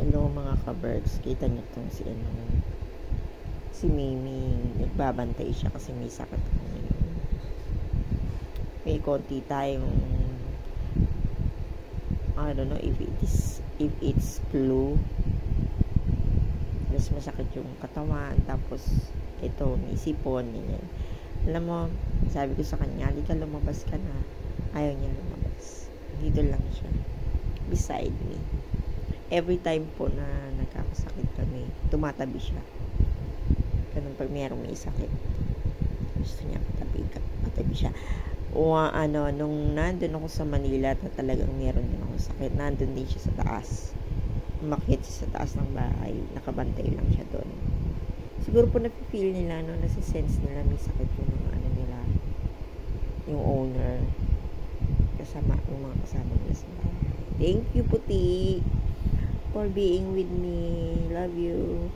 Hello mga ka-birds, kita niyo tong si Mimi, nagbabantay siya kasi may sakit ngayon. May konti tayong I don't know if it's flu. Mas masakit yung katawan, tapos ito may sipon, ganyan. Alam mo, sabi ko sa kanya, di ka lumabas ka na. Ayaw niya lumabas. Dito lang siya beside me. Every time po na nagkakasakit kami, tumatabi siya. Ganun pag mayroong may sakit, gusto niya patabi siya. O nung nandun ako sa Manila na talagang meron din ako sakit, nandun din siya sa taas. Umakyat siya sa taas ng bahay, nakabantay lang siya doon. Siguro po napipil nila, nasa-sense nila may sakit yung mga nila, yung owner, yung mga kasama nila sa bahay. Thank you, Puti, for being with me. Love you.